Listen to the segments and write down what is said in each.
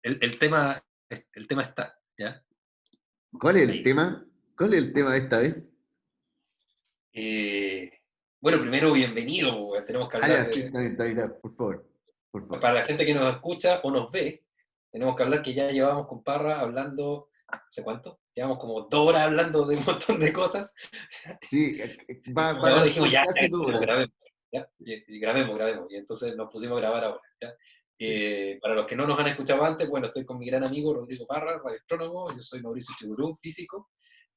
el tema, el tema está, ¿ya? ¿Cuál es el Ahí. tema? ¿Cuál es el tema de esta vez? Eh, bueno, primero, bienvenido. Tenemos que Ah, hablar ya, sí, está bien, ya, por favor, por favor. para la gente que nos escucha o nos ve, tenemos que hablar que ya llevamos con Parra hablando, ¿hace cuánto? Llevamos como 2 horas hablando de un montón de cosas. Sí, Y van ahora a dijimos, ser ya, casi 2 horas. grabemos, ¿ya? Y grabemos. Y entonces nos pusimos a grabar ahora, ¿ya? Sí. Para los que no nos han escuchado antes, bueno, estoy con mi gran amigo Rodrigo Parra, radioastrónomo. Yo soy Mauricio Chigurú, físico,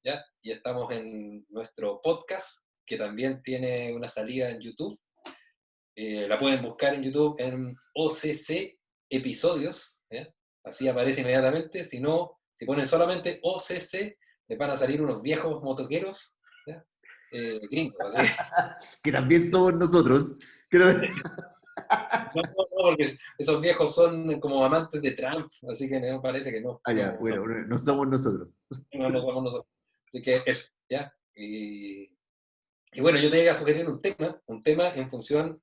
¿ya? Y estamos en nuestro podcast, que también tiene una salida en YouTube. La pueden buscar en YouTube en OCC Episodios, ¿ya? Así aparece inmediatamente. Si no, si ponen solamente OCC, les van a salir unos viejos motoqueros, ¿ya? Gringos, así. Que también somos nosotros. Que No, porque esos viejos son como amantes de Trump, así que me parece que no, Ah, ya, bueno, no somos nosotros. no somos nosotros. Así que eso, ¿ya? Y bueno, yo te iba a sugerir un tema en función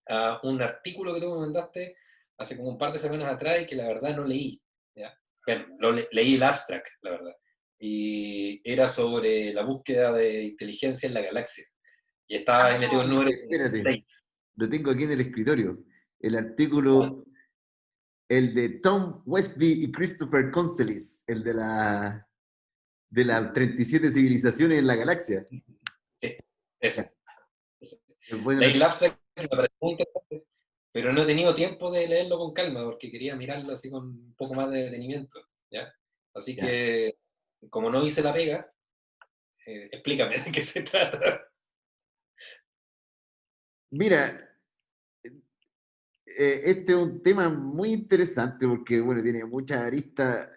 a un artículo que tú me mandaste hace como un par de semanas atrás y que la verdad no leí, ¿ya? Bueno, leí el abstract, la verdad. Y era sobre la búsqueda de inteligencia en la galaxia. Y estaba ahí metido Ah, el número espérate, 6. lo tengo aquí en el escritorio. El artículo, el de Tom Westby y Christopher Concelis, el de las 37 civilizaciones en la galaxia. Sí, Ya, ese. ese. es bueno el Leí el artículo. abstract, me pareció muy interesante, pero no he tenido tiempo de leerlo con calma porque quería mirarlo así con un poco más de detenimiento, ¿ya? Así Ya. que, como no hice la pega, explícame de qué se trata. Mira, este es un tema muy interesante porque, bueno, tiene muchas aristas.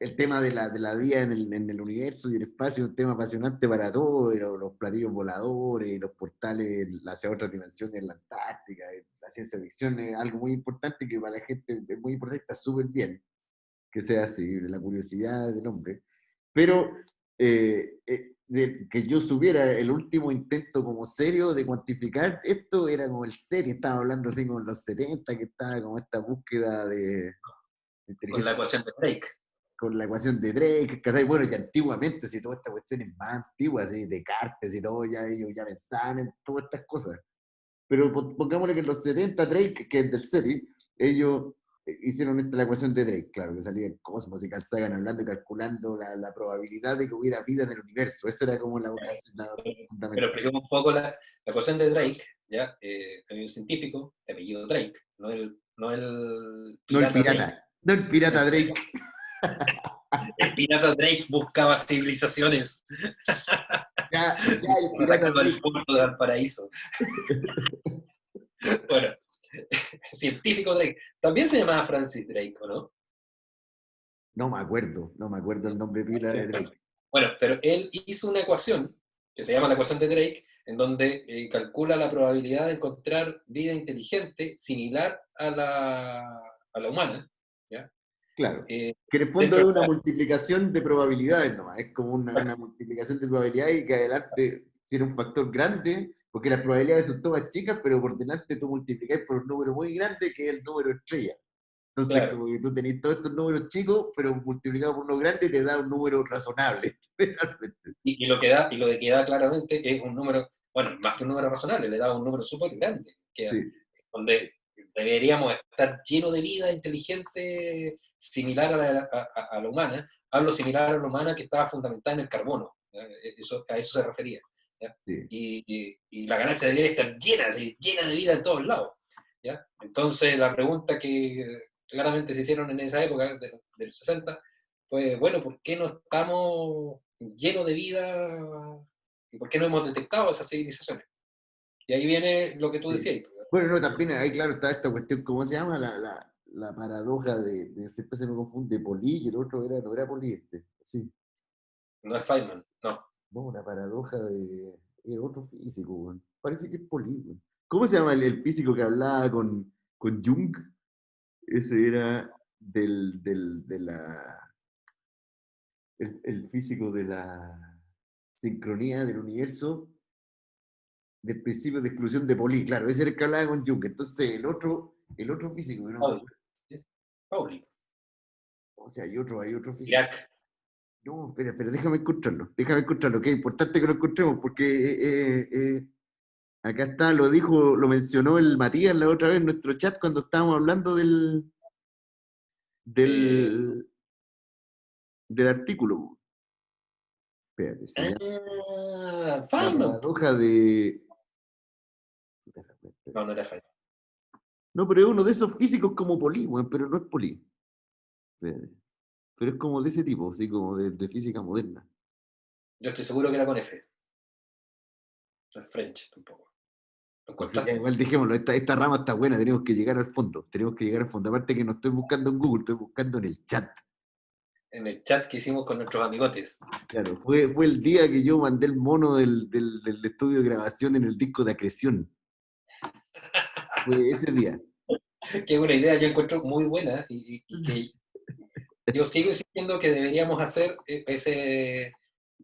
El tema de la vida en el universo y el espacio es un tema apasionante para todos, los platillos voladores, los portales hacia otras dimensiones en la Antártica, la ciencia ficción es algo muy importante que para la gente es muy importante, está súper bien que sea así, la curiosidad del hombre. Pero que yo supiera, el último intento como serio de cuantificar esto era como el serie, estaba hablando así como en los 70, que estaba como esta búsqueda de Con la inteligencia ecuación de Drake. con la ecuación de Drake, ¿cachai? Bueno, ya antiguamente, si toda esta cuestión es más antigua, así, Descartes y todo, ya ellos ya pensaban en todas estas cosas. Pero pongámosle que en los 70 Drake, que es del SETI, ellos hicieron la ecuación de Drake, claro, que salía el cosmos y Carl Sagan hablando y calculando la probabilidad de que hubiera vida en el universo. Esa era como la Pero fundamental. expliquemos un poco la ecuación de Drake, ¿ya? Hay un científico de apellido Drake, no el No el pirata pirata, Drake. no el pirata Drake. El pirata Drake buscaba civilizaciones, Ya el pirata atacaba el Drake. puerto de Valparaíso. Bueno, científico Drake. También se llamaba Francis Drake, ¿o no? No me acuerdo el nombre pila de Drake. Bueno, pero él hizo una ecuación que se llama la ecuación de Drake, en donde calcula la probabilidad de encontrar vida inteligente similar a la humana, ¿ya? Claro. Eh, Que en el fondo Dentro es del una espacio. multiplicación de probabilidades nomás. Es como una multiplicación de probabilidades y que adelante tiene un factor grande, porque las probabilidades son todas chicas, pero por delante tú multiplicas por un número muy grande que es el número estrella. Entonces, Claro. como que tú tenés todos estos números chicos, pero multiplicado por uno grande te da un número razonable, realmente. Y lo de que da claramente es un número, bueno, más que un número razonable, le da un número súper grande, Sí, donde deberíamos estar llenos de vida inteligente similar a la humana. Hablo similar a la humana que estaba fundamentada en el carbono. ¿Ya? A eso se refería. ¿Ya? sí. Y la galaxia debería estar llena, así, llena de vida en todos lados. ¿Ya? Entonces, la pregunta que claramente se hicieron en esa época, del 60, pues bueno, ¿por qué no estamos llenos de vida y por qué no hemos detectado esas civilizaciones? Y ahí viene lo que tú Sí. decías. Bueno, no, también ahí, claro, está esta cuestión, ¿cómo se llama? La paradoja siempre se me confunde, Polí y el otro era, no era Polí, sí. No es Feynman, no. No, la paradoja de otro físico, weón. Parece que es Polí, weón. ¿Cómo se llama el físico que hablaba con Jung? Ese era de el físico de la sincronía del universo. del principio de exclusión de Pauli, claro, ese era el que hablaba con Jung. Entonces el otro físico, que no me Pauli. acuerdo, ¿Sí? Pauli. o sea, hay otro físico. Dirac. No, espera, déjame encontrarlo, que es importante que lo encontremos, porque acá está, lo mencionó el Matías la otra vez en nuestro chat cuando estábamos hablando Eh, del, del artículo. Espérate, se llama La Feynman. paradoja de... No, no era Feynman. No, pero es uno de esos físicos como Pauli, weón, pero no es Pauli. Espérate. Pero es como de ese tipo, así como de física moderna. Yo estoy seguro que era con F. No es French tampoco. ¿Lo No sé, ya encontraste? igual dejémoslo, esta rama está buena, tenemos que llegar al fondo, tenemos que llegar al fondo. Aparte que no estoy buscando en Google, estoy buscando en el chat. En el chat que hicimos con nuestros amigotes. Claro, fue el día que yo mandé el mono del estudio de grabación en el disco de acreción. Fue ese día. Que es una idea yo encuentro muy buena y que yo sigo insistiendo que deberíamos hacer ese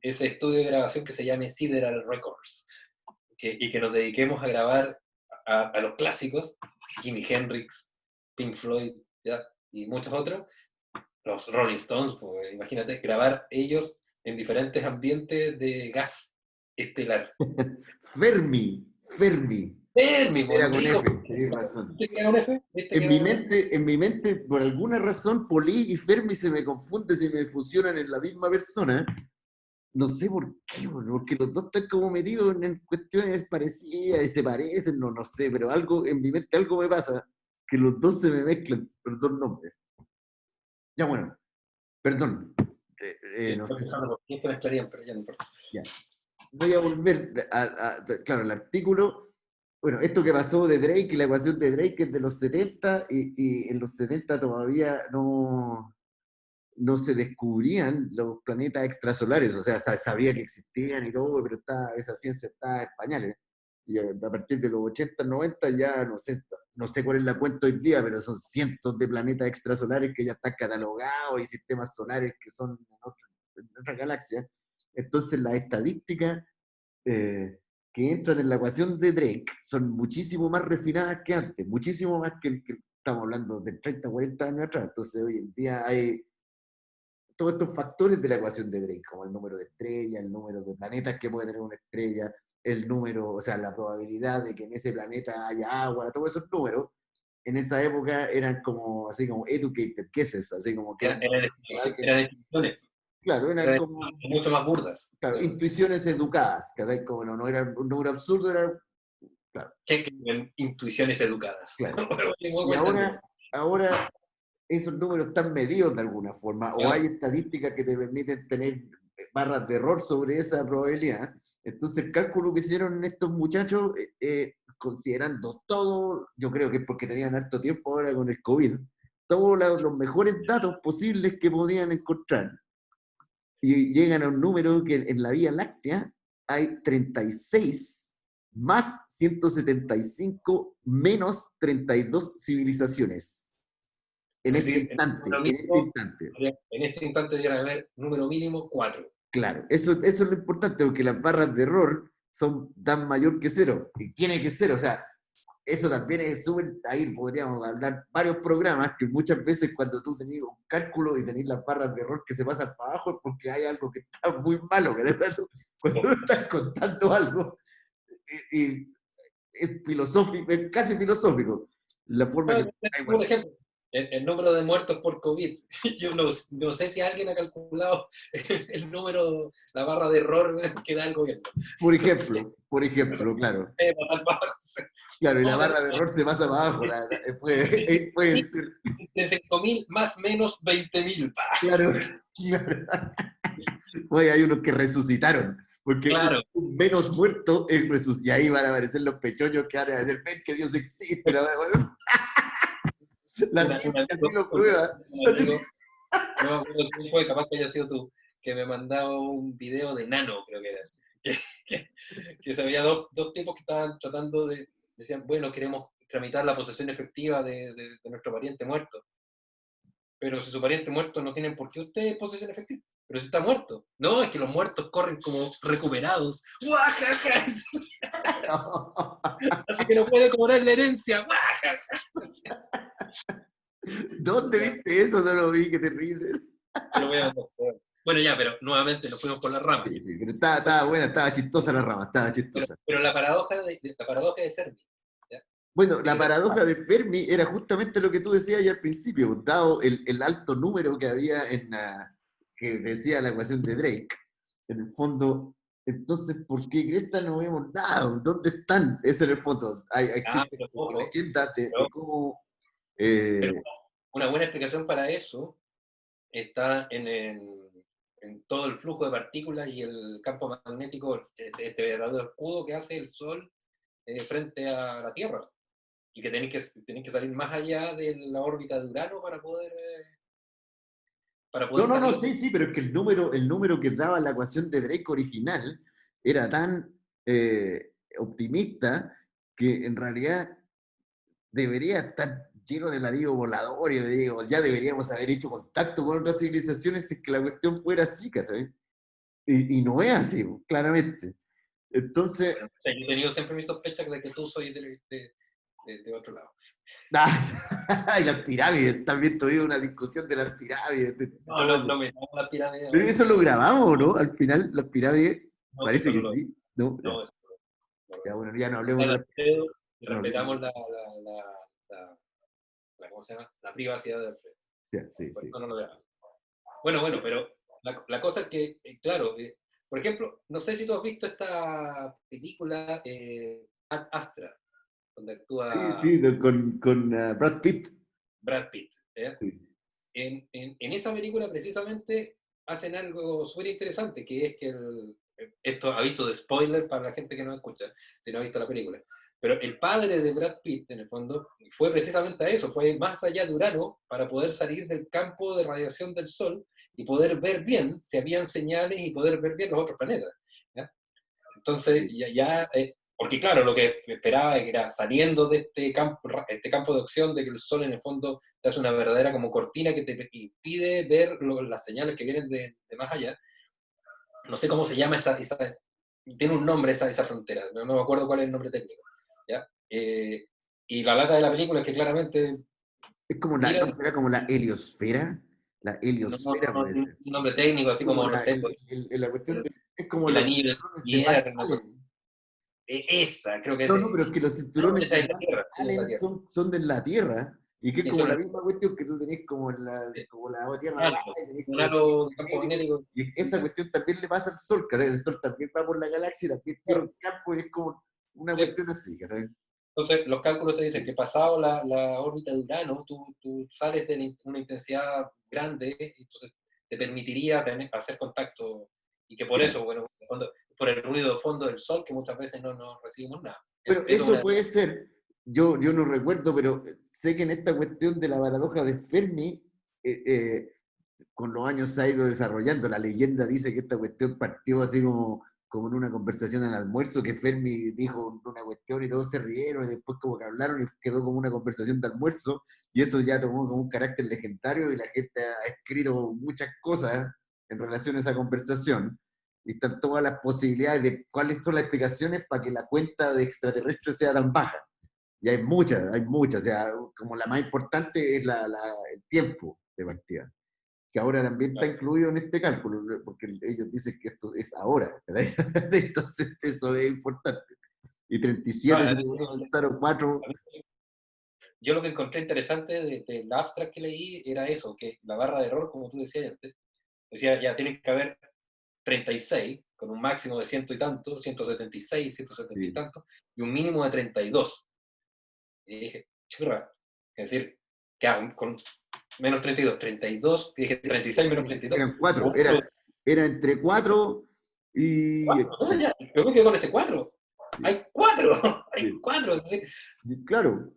estudio de grabación que se llame Sideral Records. Y que nos dediquemos a grabar a los clásicos, Jimi Hendrix, Pink Floyd, ¿ya? Y muchos otros, los Rolling Stones, pues, imagínate, grabar ellos en diferentes ambientes de gas estelar. Fermi. Fermi, Era con Rico. F, tenés razón. ¿Viste que era un F? ¿Viste que era un F? En mi mente, por alguna razón, Poli y Fermi se me confunden, se me fusionan en la misma persona. No sé por qué, porque los dos están como metidos en cuestiones parecidas y se parecen, no sé, pero algo en mi mente algo me pasa, que los dos se me mezclan, los dos nombres. Ya bueno, perdón. Sí, No estoy sé si. pensando por qué se mezclarían, pero ya no importa. Ya. Voy a volver claro, el artículo. Bueno, esto que pasó de Drake y la ecuación de Drake es de los 70 y en los 70 todavía no se descubrían los planetas extrasolares, o sea, sabía que existían y todo, pero esa ciencia está en pañales. Y a partir de los 80, 90 ya no sé cuál es la cuenta hoy día, pero son cientos de planetas extrasolares que ya están catalogados y sistemas solares que son en otra galaxia. Entonces las estadísticas que entran en la ecuación de Drake son muchísimo más refinadas que antes, muchísimo más que estamos hablando de 30, 40 años atrás. Entonces hoy en día hay todos estos factores de la ecuación de Drake, como el número de estrellas, el número de planetas que puede tener una estrella, el número, o sea, la probabilidad de que en ese planeta haya agua, todos esos números, en esa época eran como, así como educated guesses, así como que Eran, eran, eran, eran instituciones, claro, eran eran como, mucho más burdas. claro, Claro. intuiciones educadas, que como no era un número absurdo, era, claro, Que intuiciones educadas. claro. Muy Y buen término. ahora esos números están medidos de alguna forma, o Claro. hay estadísticas que te permiten tener barras de error sobre esa probabilidad. Entonces, el cálculo que hicieron estos muchachos, considerando todo, yo creo que es porque tenían harto tiempo ahora con el COVID, todos los mejores datos posibles que podían encontrar, y llegan a un número que en la Vía Láctea hay 36 más 175 menos 32 civilizaciones en Es este decir, instante, número en este mínimo, instante. en este instante debería haber número mínimo 4. Claro, eso es lo importante, porque las barras de error dan mayor que cero, y tiene que ser, o sea, eso también es súper, ahí podríamos hablar varios programas que muchas veces cuando tú tenés un cálculo y tenés las barras de error que se pasan para abajo es porque hay algo que está muy malo, que cuando tú estás contando algo, y es filosófico, es casi filosófico, la forma que... Ay, Un bueno, ejemplo, el número de muertos por COVID. Yo no sé si alguien ha calculado el número, la barra de error que da el gobierno. No sé, por ejemplo, claro. pasar para abajo. Claro, y la No, barra de error se pasa para abajo, puede ser, de 5.000 más menos 20.000. claro, claro. Oye, hay unos que resucitaron, porque Claro. un menos muerto es resucitar. Y ahí van a aparecer los pechoños que van a decir, ven que Dios existe. Bueno, la Un ciencia sí amigo, lo prueba. un amigo, no me acuerdo quién fue, capaz que haya sido tú, que me mandaba un video de Nano, creo que era. Que, que se había dos tipos que estaban tratando decían, bueno, queremos tramitar la posesión efectiva de nuestro pariente muerto. Pero si su pariente muerto no tienen por qué usted posesión efectiva. pero si está muerto. No, es que los muertos corren como recuperados. ¡Guajaja! Así que no puede cobrar la herencia. ¡Guajaja! ¿Dónde viste eso? No lo vi, qué terrible. Te lo voy a mandar. Bueno, ya, pero nuevamente nos fuimos por las ramas. Sí, sí, pero estaba buena, estaba chistosa la rama, estaba chistosa. Pero la paradoja de Fermi. ¿Ya? Bueno, la Que se- paradoja de Fermi era justamente lo que tú decías ya al principio, dado el alto número que había que decía la ecuación de Drake. En el fondo, entonces, ¿por qué Cresta no vemos nada? ¿Dónde están? Eso en el fondo. Existen pero como ojo, leyendas de pero, cómo... pero eh, una buena explicación para eso está en todo el flujo de partículas y el campo magnético, este verdadero escudo que hace el Sol frente a la Tierra. Y que tenéis que salir más allá de la órbita de Urano para poder No, salir. sí, sí, pero es que el número que daba la ecuación de Drake original era tan optimista que en realidad debería estar lleno de ladrillo volador y digo, ya deberíamos haber hecho contacto con otras civilizaciones si es que la cuestión fuera así, ¿cachai? Y no es así, claramente. Entonces, Bueno, yo he tenido siempre mis sospechas de que tú soy de otro lado. y las pirámides, también tuvimos una discusión de las pirámides, de No, todo no, eso. no me llamo la pirámide Pero ahora. eso lo grabamos, ¿no? Al final, las pirámides, No, parece eso que no lo. sí, ¿no? Ya, No, eso no lo. ya, bueno, ya no hablemos Está de el las Alfredo y no hablemos respetamos ¿cómo se llama? La privacidad de Alfredo. ya, sí, Por sí. eso no lo veamos. Bueno, pero la cosa es que, claro, por ejemplo, no sé si tú has visto esta película Ad Astra, donde Sí, actúa sí, con Brad Pitt. Brad Pitt. ¿eh? Sí. En esa película precisamente hacen algo súper interesante, que es que esto aviso de spoiler para la gente que no escucha, si no ha visto la película, pero el padre de Brad Pitt, en el fondo, fue precisamente a eso, fue más allá de Urano para poder salir del campo de radiación del Sol y poder ver bien si habían señales y poder ver bien los otros planetas. ¿ya? Entonces, porque claro, lo que esperaba era saliendo de este campo de opción de que el Sol en el fondo te hace una verdadera como cortina que te impide ver las señales que vienen de más allá. No sé cómo se llama tiene un nombre esa frontera, no me acuerdo cuál es el nombre técnico. ¿ya? Y la lata de la película es que claramente Es como mira, ¿no será como la heliosfera? La heliosfera no puede tiene ser. un nombre técnico, así Como como, no sé, pues, la cuestión el, de, es como el los anillo de cinturones de Van invierno, Allen. esa, creo que es No, no, pero es que los no, cinturones esa de es la Van Tierra, esa es la Allen Tierra. son de la Tierra, y que es Eso como es la misma cuestión que tú tenés como la Tierra al lado, y tenés un como el campo halo de campo magnético, magnético. y esa cuestión también le pasa al Sol, que el Sol también va por la galaxia, y también tiene Claro, un campo, y es como una sí. cuestión así, ¿cachai? Entonces, los cálculos te dicen que pasado la órbita de Urano, tú sales de una intensidad grande, y entonces te permitiría hacer contacto, y que por Ya. eso, bueno, por el ruido de fondo del Sol, que muchas veces no recibimos nada. Bueno, Eso es eso una. puede ser, yo no recuerdo, pero sé que en esta cuestión de la paradoja de Fermi, eh, eh, con los años se ha ido desarrollando. La leyenda dice que esta cuestión partió así como en una conversación al almuerzo, que Fermi dijo una cuestión y todos se rieron, y después como que hablaron y quedó como una conversación de almuerzo, y eso ya tomó como un carácter legendario y la gente ha escrito muchas cosas en relación a esa conversación. Y están todas las posibilidades de cuáles son las explicaciones para que la cuenta de extraterrestres sea tan baja. Y hay muchas, o sea, como la más importante es el tiempo de partida, que ahora también está incluido en este cálculo, porque ellos dicen que esto es ahora, ¿verdad? Entonces eso es importante. Y 37, si te voy a avanzar, o 4, Yo lo que encontré interesante del abstract que leí era eso, que la barra de error, como tú decías antes, decía ya tiene que haber 36, con un máximo de ciento y tanto, 176, 170 y sí. tanto, y un mínimo de 32. Y dije, churra, es decir, que con menos 32, 32, dije 36 menos 32. Eran 4, Cuatro, era entre 4 y... yo me quedo con ese 4. Sí, Hay 4, hay sí. 4. Es decir, Claro,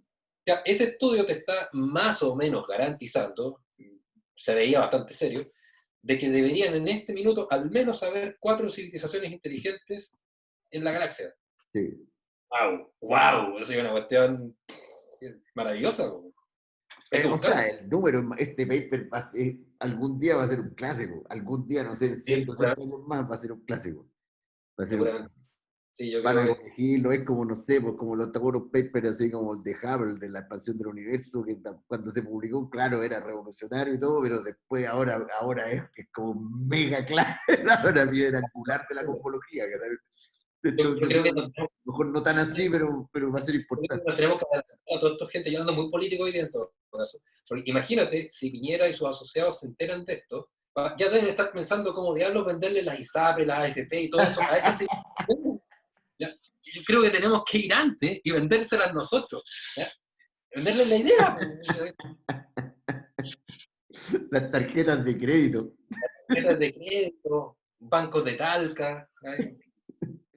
ya, ese estudio te está más o menos garantizando, se veía bastante serio, de que deberían en este minuto al menos haber 4 civilizaciones inteligentes en la galaxia. sí. ¡Wow! ¡Wow! Esa es una cuestión maravillosa. Hay que O sea, buscarlo. el número, este paper algún día va a ser un clásico. Algún día, no sé, en Sí, 100, 200 años más va a ser un clásico. Va a ser un seguramente. clásico. Sí, yo Van creo a que corregirlo, es como, no sé, pues como los taburos papers, así como el de Hubble, de la expansión del universo, que cuando se publicó, claro, era revolucionario y todo, pero después ahora es como mega claro, ahora piedra angular de la cosmología. yo Yo creo creo que que mejor no tan así, pero va a ser importante. nos tenemos que adelantar a toda esta gente ya anda muy político hoy día en todo caso. Porque imagínate, si Piñera y sus asociados se enteran de esto, ya deben estar pensando cómo diablos venderle las ISAPRE, las AFP y todo eso a ese sector. ¿Ya? Yo creo que tenemos que ir antes y vendérselas nosotros. ¿Ya? Venderles la idea. Pues, Las tarjetas de crédito. tarjetas de crédito, bancos de Talca. ¿Eh?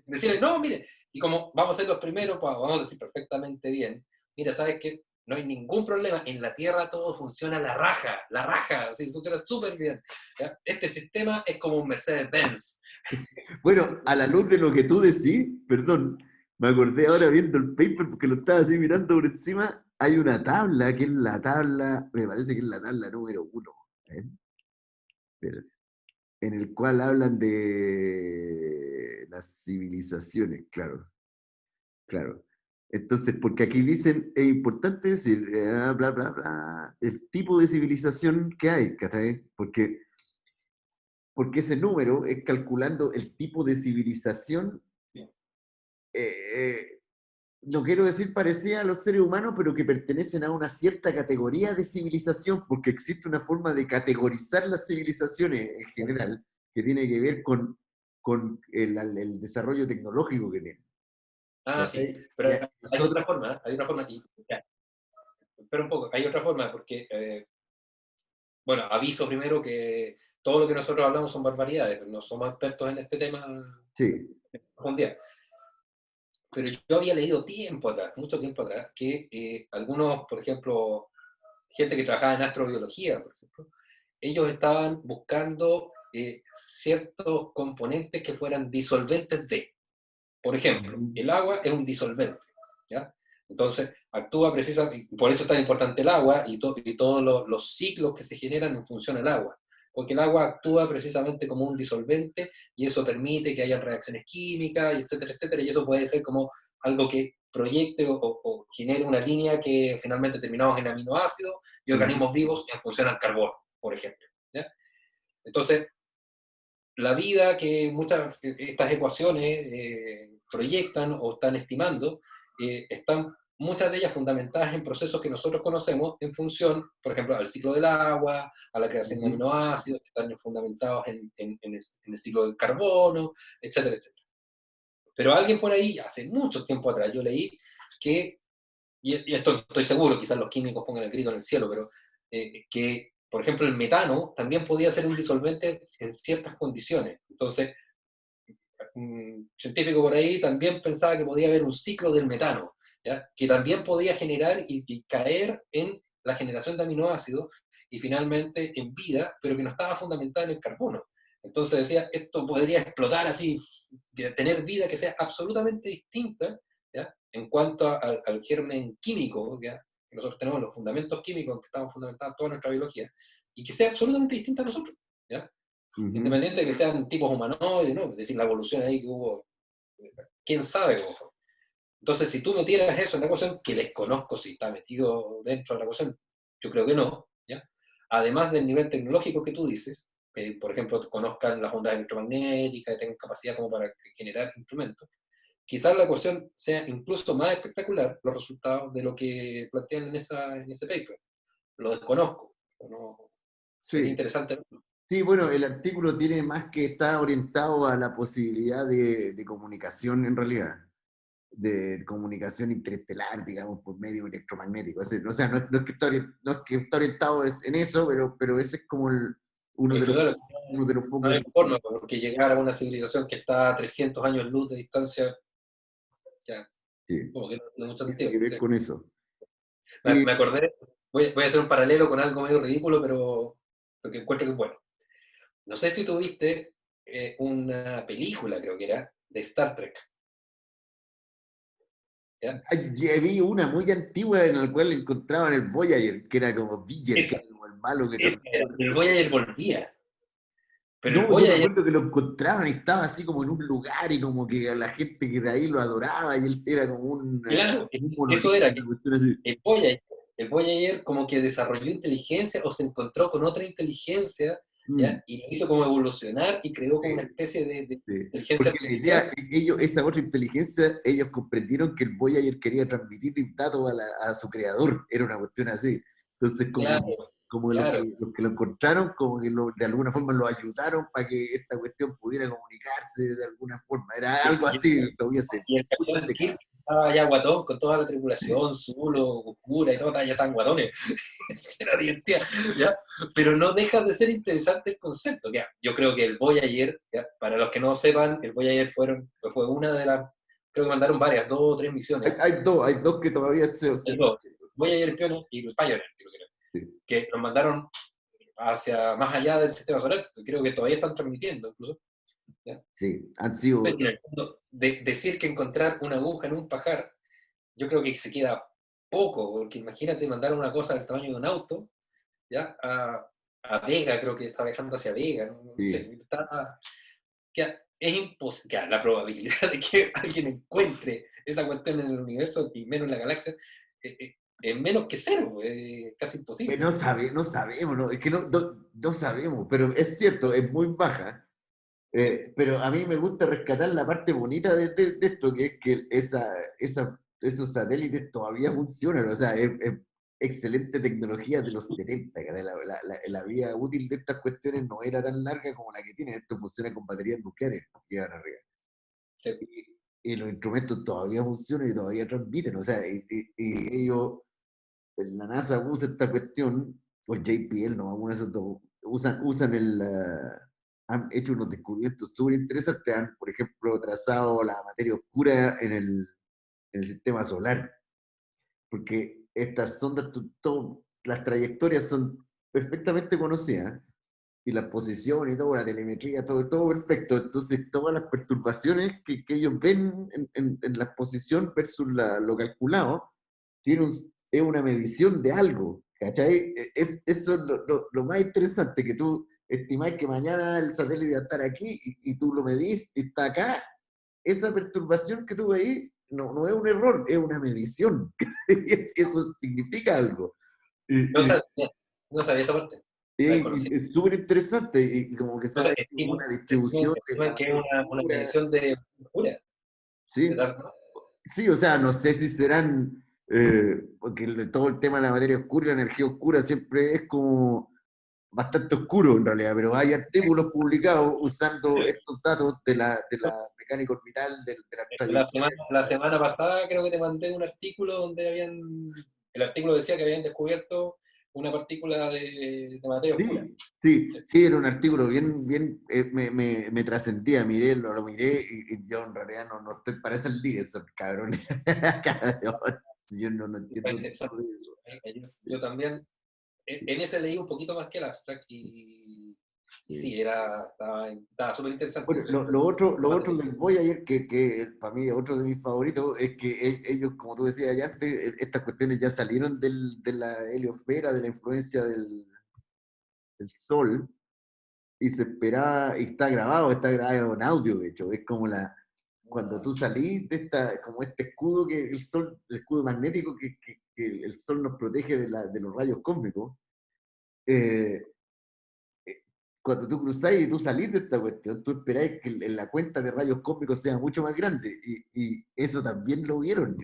Decirle, no, mire, y como vamos a ser los primeros, pues vamos a decir perfectamente bien, mira, ¿sabes qué? No hay ningún problema, en la Tierra todo funciona a la raja, así funciona súper bien. ¿Ya? Este sistema es como un Mercedes-Benz. Bueno, a la luz de lo que tú decís, perdón, me acordé ahora viendo el paper porque lo estaba así mirando por encima. Hay una tabla que es la tabla, me parece que es la tabla número 1, ¿eh? Espérate, en el cual hablan de las civilizaciones, claro, claro. Entonces, porque aquí dicen, es importante decir, bla, bla, bla, el tipo de civilización que hay, ¿cachai? Porque ese número es calculando el tipo de civilización eh, no quiero decir parecida a los seres humanos, pero que pertenecen a una cierta categoría de civilización, porque existe una forma de categorizar las civilizaciones en general, que tiene que ver con el desarrollo tecnológico que tienen. Ah, sí, ¿Cachai? pero hay Nosotros, otra forma, hay otra forma, y, ya, espera un poco, hay otra forma, porque, bueno, aviso primero que todo lo que nosotros hablamos son barbaridades, no somos expertos en este tema sí, en profundidad. Pero yo había leído tiempo atrás, mucho tiempo atrás, que algunos, por ejemplo, gente que trabajaba en astrobiología, por ejemplo, ellos estaban buscando ciertos componentes que fueran disolventes de. Por ejemplo, ujú, el agua es un disolvente, ¿ya? Entonces, actúa precisamente, por eso es tan importante el agua y todos los ciclos que se generan en función del agua, porque el agua actúa precisamente como un disolvente y eso permite que haya reacciones químicas, etcétera, etcétera, y eso puede ser como algo que proyecte o genere una línea que finalmente terminamos en aminoácidos y ujú, organismos vivos en función al carbono, por ejemplo, ¿ya? Entonces, la vida que muchas estas ecuaciones proyectan o están estimando, están muchas de ellas fundamentadas en procesos que nosotros conocemos en función, por ejemplo, al ciclo del agua, a la creación de ujú. aminoácidos, que están fundamentados en el ciclo del carbono, etcétera, etcétera. Pero alguien por ahí, hace mucho tiempo atrás, yo leí que, y esto estoy seguro, quizás los químicos pongan el grito en el cielo, pero que, por ejemplo, el metano también podía ser un disolvente en ciertas condiciones. Entonces, un científico por ahí también pensaba que podía haber un ciclo del metano, ¿ya? Que también podía generar y caer en la generación de aminoácidos y finalmente en vida, pero que no estaba fundamentada en el carbono. Entonces decía, esto podría explotar así, tener vida que sea absolutamente distinta, ¿ya? En cuanto al germen químico, ¿ya? Que nosotros tenemos los fundamentos químicos en que estamos fundamentados toda nuestra biología, y que sea absolutamente distinta a nosotros, ¿ya? Ujú. Independiente de que sean tipos humanoides, ¿no? Es decir, la evolución ahí que hubo, quién sabe cómo fue. Entonces, si tú metieras eso en la ecuación, que desconozco si está metido dentro de la ecuación, yo creo que no, ¿ya? Además del nivel tecnológico que tú dices, que por ejemplo conozcan las ondas electromagnéticas, tengan capacidad como para generar instrumentos, quizás la ecuación sea incluso más espectacular los resultados de lo que plantean en ese paper. Lo desconozco, no, sería Sí. interesante verlo. Sí, bueno, el artículo tiene más que está orientado a la posibilidad de comunicación en realidad, de comunicación interestelar, digamos, por medio electromagnético. O sea, no es que está orientado en eso, pero ese es como uno Es de que, los, claro, uno de los no focos. hay forma, porque llegar a una civilización que está a 300 años luz de distancia, ya, Sí, como que no tiene mucho tiene sentido. que ver Sí. con eso. Y, Me acordé, voy a hacer un paralelo con algo medio ridículo, pero porque encuentro que es bueno. No sé si tuviste una película, creo que era, de Star Trek. ¿ya? Vi una muy antigua en la cual encontraban el Voyager, que era como Vilger, que Esa, era como el malo que esa era. transmitía. El Voyager volvía, pero el No, yo me Voyager, acuerdo que lo encontraban y estaba así como en un lugar y como que a la gente que de ahí lo adoraba y él era claro, como un eso monolito, era, una cuestión así. el Voyager, el Voyager como que desarrolló inteligencia o se encontró con otra inteligencia, ¿ya? Mm, Y lo hizo como evolucionar y creó como una sí, especie de sí. inteligencia Porque la idea, artificial. ellos, esa otra inteligencia, ellos comprendieron que el Voyager quería transmitir datos a su creador, era una cuestión así. Entonces, Claro, como claro. los que lo encontraron, como que de alguna forma lo ayudaron para que esta cuestión pudiera comunicarse de alguna forma. Era algo Y, así, lo vi hace y el muchas capitán décadas. Kirk estaba ya guatón con toda la Sí. tripulación, Zulo, Oscura y todo, ya están guatones. Era divertida, ¿ya? Pero no deja de ser interesante el concepto. ¿Ya? Yo creo que el Voyager, ¿ya? Para los que no sepan, el Voyager fue una de las, creo que mandaron varias, 2 o 3 misiones, Hay dos que todavía se el están dos, haciendo. Voyager Pioneer y el Pioneer, creo Sí, que nos mandaron hacia más allá del sistema solar. Creo que todavía están transmitiendo, incluso. ¿Ya? sí, han sido. Pero en el fondo, decir que encontrar una aguja en un pajar, yo creo que se queda poco, porque imagínate mandar una cosa del tamaño de un auto, ¿ya? A Vega, creo que está viajando hacia Vega, no sé, Sí. es imposible, la probabilidad de que alguien encuentre esa cuestión en el universo y menos en la galaxia es menos que cero, es casi imposible. No sabemos, no, es que no sabemos, pero es cierto, es muy baja. Pero a mí me gusta rescatar la parte bonita de esto, que es que esos satélites todavía funcionan, o sea, es excelente tecnología de los 70, caray. La vida útil de estas cuestiones no era tan larga como la que tiene, esto funciona con baterías nucleares que llevan arriba. Sí. Y los instrumentos todavía funcionan y todavía transmiten, o sea, y ellos, la NASA usa esta cuestión, o el JPL, no, uno de esos dos, usan han hecho unos descubrimientos súper interesantes, han, por ejemplo, trazado la materia oscura en el sistema solar, porque estas sondas, las trayectorias son perfectamente conocidas, y la posición y todo, la telemetría, todo perfecto. Entonces, todas las perturbaciones que ellos ven en la posición versus lo calculado, es una medición de algo, ¿cachai? Eso es lo más interesante, que tú estimáis que mañana el satélite va a estar aquí y tú lo medís y está acá. Esa perturbación que tú veis no es un error, es una medición. Eso significa algo. No Y, sabía, no sabía esa parte, la desconocía. es súper interesante y como que O sea, sabes estiman, una distribución de la estiman que es materia una oscura. medición de oscura, de Sí, dar- sí, o sea, no sé si serán, porque todo el tema de la materia oscura y la energía oscura siempre es como bastante oscuro en realidad, pero hay artículos publicados usando estos datos de la mecánica orbital, de la trayectoria. La semana pasada creo que te mandé un artículo donde el artículo decía que habían descubierto una partícula de materia oscura. Sí, sí, sí, era un artículo bien, me trascendía, miré, lo miré y yo en realidad no estoy para ese día, esos cabrones. Cabrón, yo no Fue entiendo interesante. todo de eso. Yo también, en ese leí un poquito más que el abstract y Sí. sí, estaba súper interesante Bueno, lo otro del Voyager, que para mí otro de mis favoritos, es que ellos, como tú decías ya antes, estas cuestiones ya salieron de la heliosfera, de la influencia del Sol, y se esperaba, y está grabado en audio, de hecho, es como cuando tú salís de como este escudo que el escudo magnético que el Sol nos protege de los rayos cósmicos. eh, Cuando tú cruzáis y tú salís de esta cuestión, tú esperáis que la cuenta de rayos cósmicos sea mucho más grande. Y eso también lo vieron.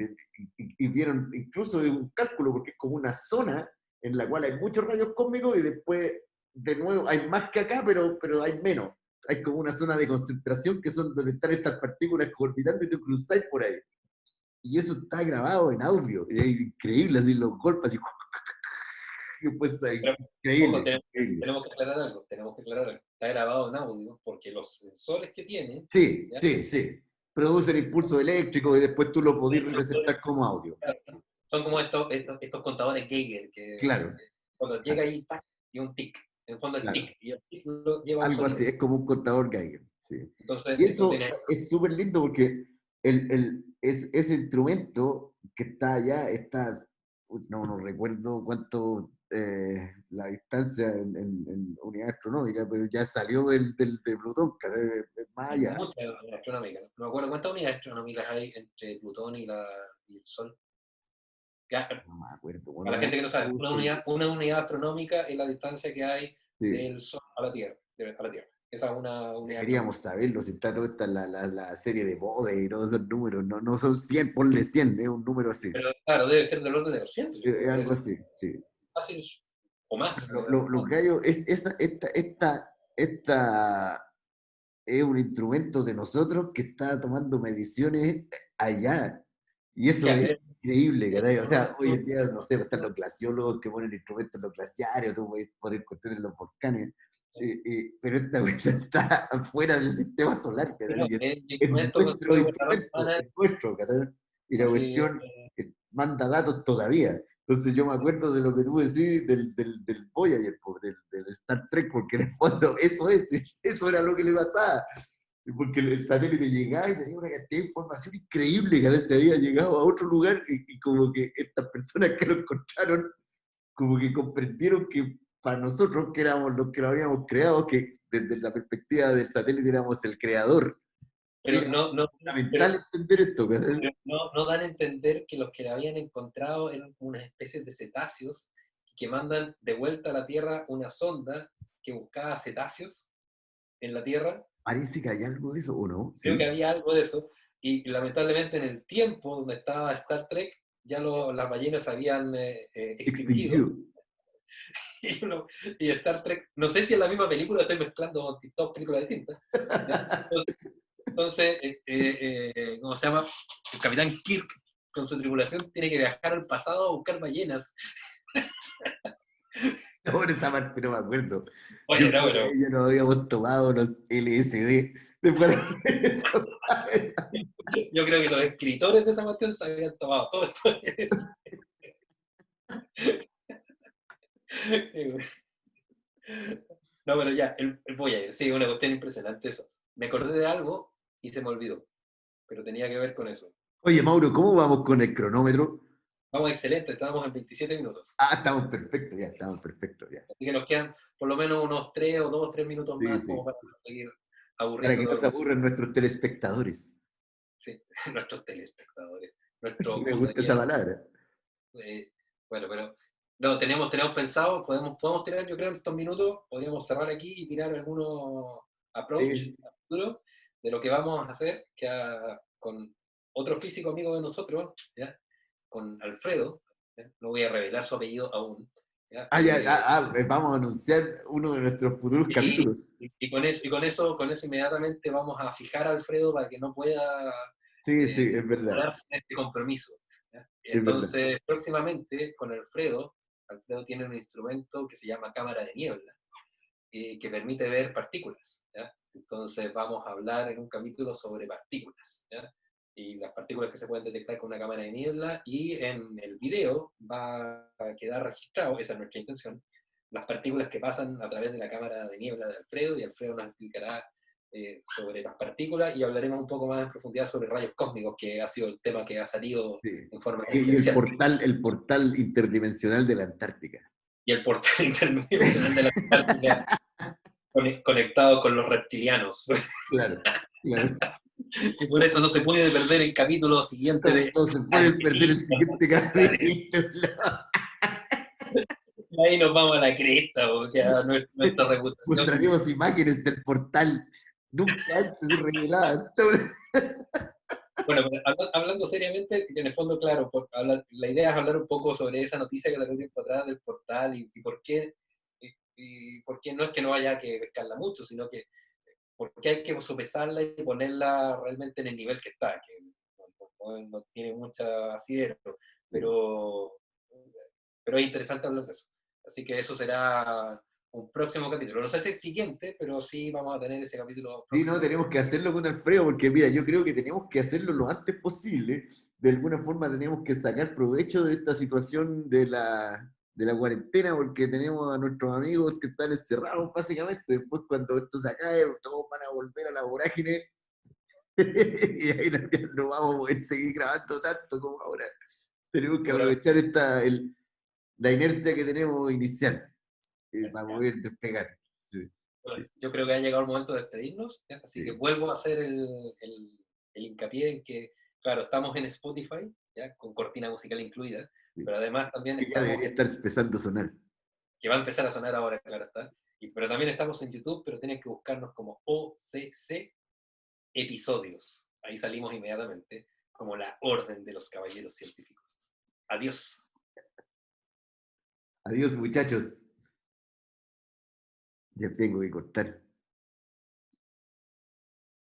Y vieron incluso un cálculo, porque es como una zona en la cual hay muchos rayos cósmicos y después, de nuevo, hay más que acá, pero hay menos. Hay como una zona de concentración que son donde están estas partículas orbitando y tú cruzáis por ahí. Y eso está grabado en audio. Y es increíble, así los golpes, así, pues, Pero, ojo, increíble, increíble. tenemos que aclarar algo, Está grabado en audio porque los sensores que tiene, Sí, ¿ya? sí, sí. Producen impulso eléctrico y después tú lo podés representar como audio. Son como estos contadores Geiger que Claro, cuando llega ahí, ¡tac! Y un tic. En el fondo el claro. tic. Y el tic lo lleva un Algo así, sonido. es como un contador Geiger. Sí. Entonces, Y esto eso tiene. es súper lindo porque ese instrumento que está allá, no recuerdo cuánto la distancia en unidad astronómica, pero ya salió de Plutón, es más allá. Muchas unidades astronómicas. No me acuerdo cuántas unidades astronómicas hay entre Plutón y el Sol. Ya, No me acuerdo, bueno, para la gente que no sabe, puse, una unidad astronómica es la distancia que hay sí, del Sol a la Tierra. A la Tierra. Esa es una unidad deberíamos astronómica. saberlo, si está toda esta, la serie de Bode y todos esos números, no son 100, ponle 100, es un número así, Pero claro, debe ser del orden de los cientos, yo es creo. Debe algo ser así, sí. fácil o más. Lo que hay es esta es un instrumento de nosotros que está tomando mediciones allá. Y eso Ya, es increíble, ¿cachai? O sea, hoy tú- en día, no sé, están los glaciólogos que ponen instrumentos en los glaciares, tú puedes poner cuestiones en los volcanes, pero esta cuestión está fuera del sistema solar, ¿cachai? Y el es instrumento nuestro construido por la raza instrumento, humana, es nuestro, ¿cachai? Y la así, cuestión manda datos todavía. Entonces yo me acuerdo de lo que tú decís del Voyager, del Star Trek, porque en el fondo eso era lo que le pasaba. Porque el satélite llegaba y tenía una cantidad de información increíble que a veces había llegado a otro lugar y como que estas personas que lo encontraron, como que comprendieron que para nosotros, que éramos los que lo habíamos creado, que desde la perspectiva del satélite éramos el creador, pero era no, pero, fundamental entender esto, ¿verdad? pero no dan a entender que los que la habían encontrado eran unas especies de cetáceos que mandan de vuelta a la Tierra una sonda que buscaba cetáceos en la Tierra. Parece que hay algo de eso, ¿o no? Creo que ¿Sí? había algo de eso, y lamentablemente en el tiempo donde estaba Star Trek, ya las ballenas se habían extinguido, Extinguido. y Star Trek, no sé si es la misma película, estoy mezclando dos películas distintas. ¿Ya? Entonces, ¿cómo se llama? El Capitán Kirk con su tripulación tiene que viajar al pasado a buscar ballenas. Ahora esa parte no me acuerdo. Yo Oye, no, creo que pero ahí ya nos habíamos tomado los LSD. Después de esa. yo creo que los escritores de esa cuestión se habían tomado todo esto. No, pero ya, el Voyager, sí, una cuestión impresionante eso. Me acordé de algo y se me olvidó, pero tenía que ver con eso. Oye, Mauro, ¿cómo vamos con el cronómetro? Vamos, excelente, estábamos en 27 minutos. Ah, estamos perfectos ya. Así que nos quedan por lo menos unos 3 o 2, 3 minutos Sí, más como sí. para no seguir Para aburriendo que a no todo el se mundo. aburran nuestros telespectadores. Sí, nuestros telespectadores, nuestro, Me ¿cómo gusta esa sería? palabra. Bueno, pero no, tenemos pensado, podemos tirar, yo creo, en estos minutos, podríamos cerrar aquí y tirar algunos approach Sí. a futuro de lo que vamos a hacer con otro físico amigo de nosotros, ¿ya? Con Alfredo, ¿ya? No voy a revelar su apellido aún, ¿ya? Vamos a anunciar uno de nuestros futuros Y, capítulos. con eso inmediatamente vamos a fijar a Alfredo para que no pueda Sí, sí, es verdad. demorarse en este compromiso. ¿Ya? Es verdad. Entonces, próximamente con Alfredo tiene un instrumento que se llama cámara de niebla, que permite ver partículas. ¿Ya? Entonces, vamos a hablar en un capítulo sobre partículas. ¿Ya? Y las partículas que se pueden detectar con una cámara de niebla, y en el video va a quedar registrado, esa es nuestra intención, las partículas que pasan a través de la cámara de niebla de Alfredo, y Alfredo nos explicará sobre las partículas, y hablaremos un poco más en profundidad sobre rayos cósmicos, que ha sido el tema que ha salido Sí. en forma Y tangencial, el portal interdimensional de la Antártica. y el portal interdimensional de la Antártica conectado con los reptilianos. Claro, claro. Y por eso no se puede perder el capítulo siguiente de No se puede perder el siguiente capítulo. ahí nos vamos a la cresta, porque a nuestra reputación. Mostraremos imágenes del portal nunca antes reveladas. Bueno, pero hablando seriamente, en el fondo, claro, la idea es hablar un poco sobre esa noticia que salió tiempo atrás del portal, y por qué no es que no haya que pescarla mucho, sino que por qué hay que sopesarla y ponerla realmente en el nivel que está, que no tiene mucha asidero, pero, pero es interesante hablar de eso. Así que eso será un próximo capítulo. No sé si el siguiente, pero sí vamos a tener ese capítulo Sí, no, próximo. tenemos que hacerlo con Alfredo, porque mira, yo creo que tenemos que hacerlo lo antes posible. De alguna forma tenemos que sacar provecho de esta situación de la cuarentena, porque tenemos a nuestros amigos que están encerrados, básicamente. Después, cuando esto se acabe, todos van a volver a la vorágine. Y ahí no vamos a poder seguir grabando tanto como ahora. Tenemos que Seguramente. aprovechar la inercia que tenemos inicial para poder despegar. Sí, Bueno, sí, yo creo que ha llegado el momento de despedirnos, ¿ya? Así que sí. vuelvo a hacer el hincapié en que, claro, estamos en Spotify, ¿ya? Con cortina musical incluida, Sí. pero además también Que ya estamos debería en, estar empezando a sonar. que va a empezar a sonar ahora, claro está, pero también estamos en YouTube, pero tienen que buscarnos como OCC Episodios. Ahí salimos inmediatamente, como la Orden de los Caballeros Científicos. Adiós. Adiós, muchachos. Ya tengo que cortar.